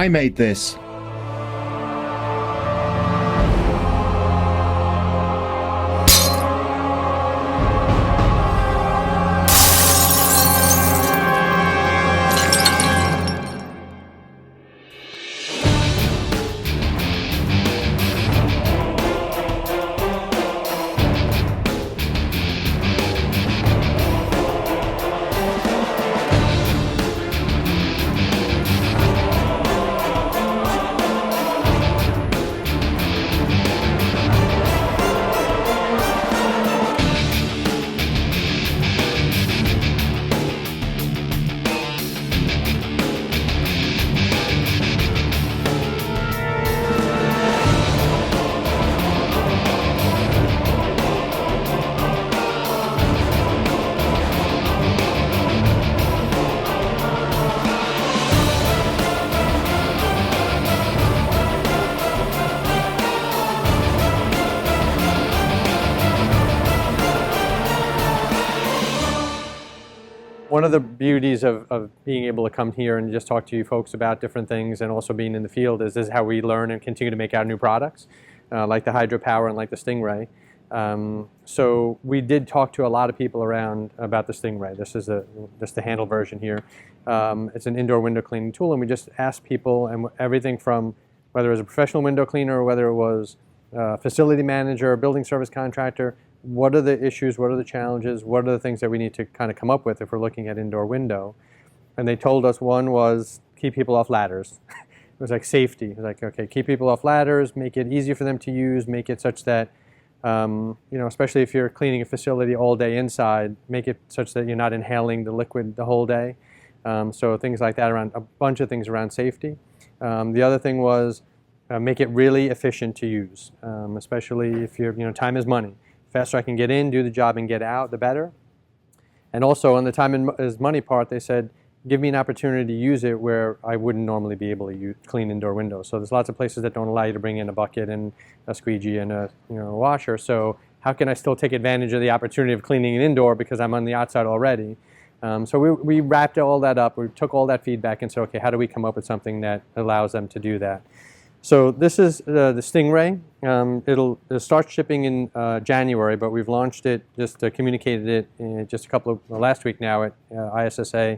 I made this. One of the beauties of being able to come here and just talk to you folks about different things and also being in the field is this is how we learn and continue to make our new products, like the hydropower and like the Stingray. So we did talk to a lot of people around about the Stingray. This is just the handle version here. It's an indoor window cleaning tool, and we just asked people, and everything from whether it was a professional window cleaner or whether it was a facility manager or building service contractor, what are the issues, what are the challenges, what are the things that we need to kind of come up with if we're looking at indoor window. And they told us one was keep people off ladders. It was like safety. It was like, okay, keep people off ladders, make it easy for them to use, make it such that, you know, especially if you're cleaning a facility all day inside, make it such that you're not inhaling the liquid the whole day. So things like that, around a bunch of things around safety. The other thing was make it really efficient to use, especially if you're, you know, time is money. Faster I can get in, do the job, and get out, the better. And also on the time is money part, they said, give me an opportunity to use it where I wouldn't normally be able to clean indoor windows. So there's lots of places that don't allow you to bring in a bucket and a squeegee and a washer. So how can I still take advantage of the opportunity of cleaning an indoor because I'm on the outside already? So we wrapped all that up. We took all that feedback and said, okay, how do we come up with something that allows them to do that? So this is the Stingray. It'll start shipping in January, but we've launched it, just communicated it in just last week now at ISSA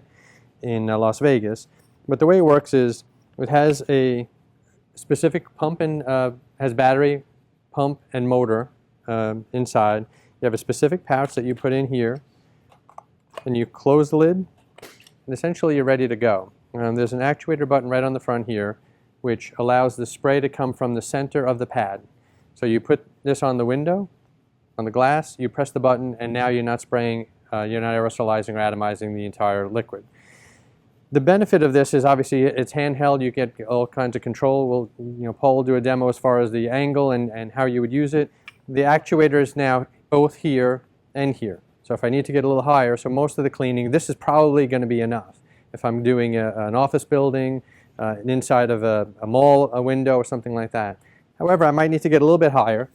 in Las Vegas. But the way it works is it has a specific pump and has battery, pump, and motor inside. You have a specific pouch that you put in here, and you close the lid, and essentially you're ready to go. There's an actuator button right on the front here, which allows the spray to come from the center of the pad. So you put this on the window, on the glass, you press the button, and now you're not spraying, you're not aerosolizing or atomizing the entire liquid. The benefit of this is obviously it's handheld, you get all kinds of control. Paul will do a demo as far as the angle and how you would use it. The actuator is now both here and here. So if I need to get a little higher, so most of the cleaning, this is probably going to be enough. If I'm doing an office building, inside of a mall, a window, or something like that. However, I might need to get a little bit higher.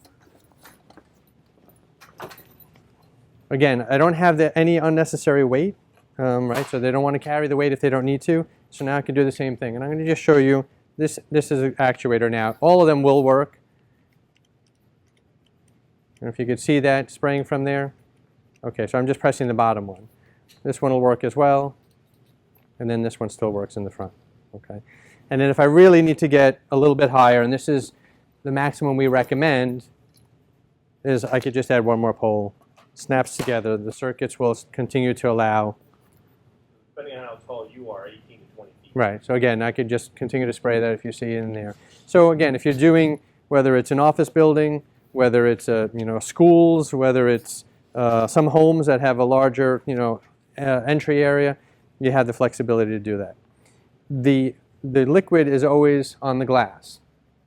Again, I don't have any unnecessary weight, right? So they don't want to carry the weight if they don't need to. So now I can do the same thing. And I'm going to just show you, this is an actuator now. All of them will work. And if you could see that spraying from there. Okay, so I'm just pressing the bottom one. This one will work as well. And then this one still works in the front. Okay, and then if I really need to get a little bit higher, and this is the maximum we recommend, is I could just add one more pole. Snaps together. The circuits will continue to allow. Depending on how tall you are, 18 to 20 feet. Right. So again, I could just continue to spray that if you see it in there. So again, if you're doing, whether it's an office building, whether it's schools, whether it's some homes that have a larger entry area, you have the flexibility to do that. The liquid is always on the glass.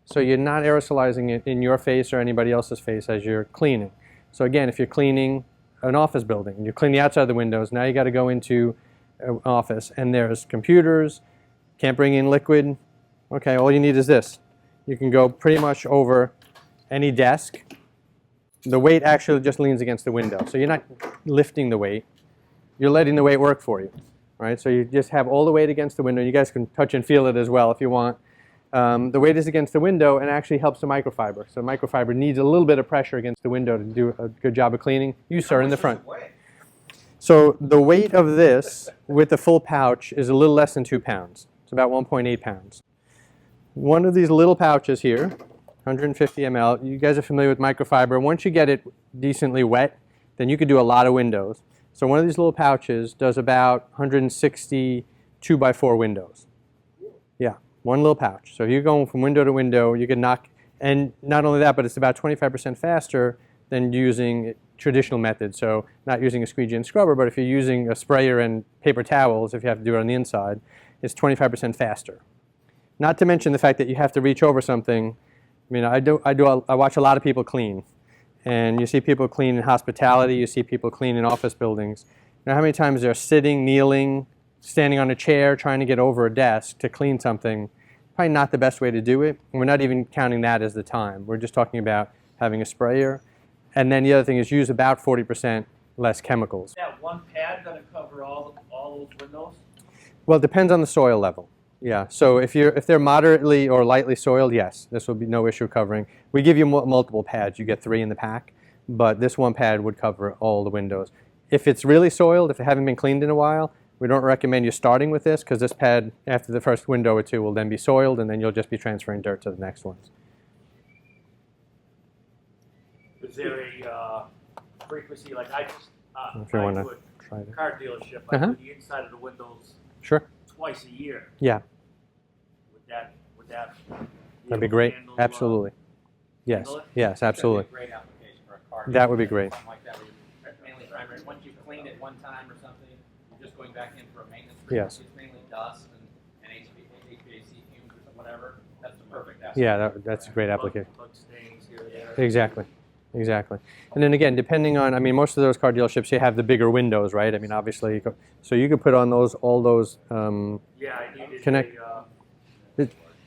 So you're not aerosolizing it in your face or anybody else's face as you're cleaning. So again, if you're cleaning an office building, you clean the outside of the windows, now you got to go into an office and there's computers, can't bring in liquid. Okay, all you need is this. You can go pretty much over any desk. The weight actually just leans against the window. So you're not lifting the weight, you're letting the weight work for you. Right, so you just have all the weight against the window. You guys can touch and feel it as well if you want. The weight is against the window and actually helps the microfiber. So microfiber needs a little bit of pressure against the window to do a good job of cleaning. You, sir, in the front. So the weight of this with the full pouch is a little less than 2 pounds. It's about 1.8 pounds. One of these little pouches here, 150 ml, you guys are familiar with microfiber. Once you get it decently wet, then you could do a lot of windows. So one of these little pouches does about 160 2x4 windows. Yeah, one little pouch. So if you're going from window to window, you can knock, and not only that, but it's about 25% faster than using traditional methods. So not using a squeegee and scrubber, but if you're using a sprayer and paper towels, if you have to do it on the inside, it's 25% faster. Not to mention the fact that you have to reach over something. I mean, I watch a lot of people clean. And you see people clean in hospitality, you see people clean in office buildings. Now, how many times they're sitting, kneeling, standing on a chair, trying to get over a desk to clean something? Probably not the best way to do it. And we're not even counting that as the time. We're just talking about having a sprayer. And then the other thing is use about 40% less chemicals. Is that one pad going to cover all those windows? Well, it depends on the soil level. Yeah, so if they're moderately or lightly soiled, yes, this will be no issue covering. We give you multiple pads. You get 3 in the pack, but this one pad would cover all the windows. If it's really soiled, if it haven't been cleaned in a while, we don't recommend you starting with this because this pad, after the first window or 2, will then be soiled, and then you'll just be transferring dirt to the next ones. Is there a frequency, like I just, If you I want do to a try it. car dealership, I do the inside of the windows Sure. twice a year. Yeah, Would that that'd be great. handle, Absolutely. Yes. handle it? Yes, absolutely. That'd be a great application for a car. That would be great. Something like that, where you mainly primary. Once you clean it one time or something, you're just going back in for a maintenance. Yes. It's mainly dust and HVAC fumes or whatever. That's the perfect application. Yeah, that's a great application. Bug stains here and there. Exactly. Exactly. And then again, depending on, I mean, most of those car dealerships, you have the bigger windows, right? I mean, obviously, so you could put on all those, Yeah, I needed connect.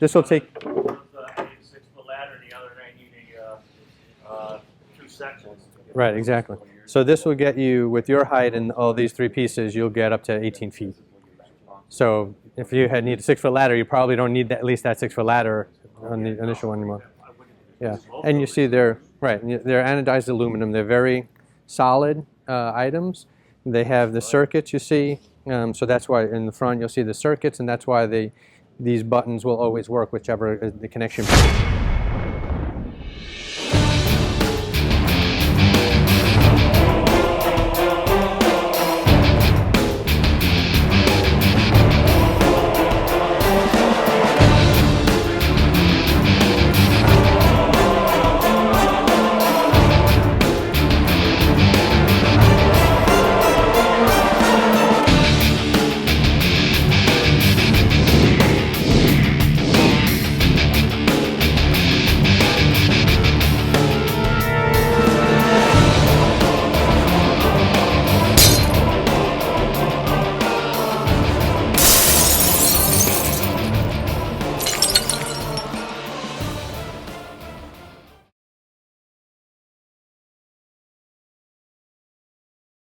This will take, I need a 6-foot ladder, and the other I need a 2 sections. right, exactly. So this will get you, with your height and all these 3 pieces, you'll get up to 18 feet. So if you need a 6-foot ladder, you probably don't need at least that 6-foot ladder on the initial one anymore. Yeah, and you see they're anodized aluminum. They're very solid items. They have the circuits, you see. So that's why in the front you'll see the circuits, and that's why these buttons will always work, whichever is the connection point.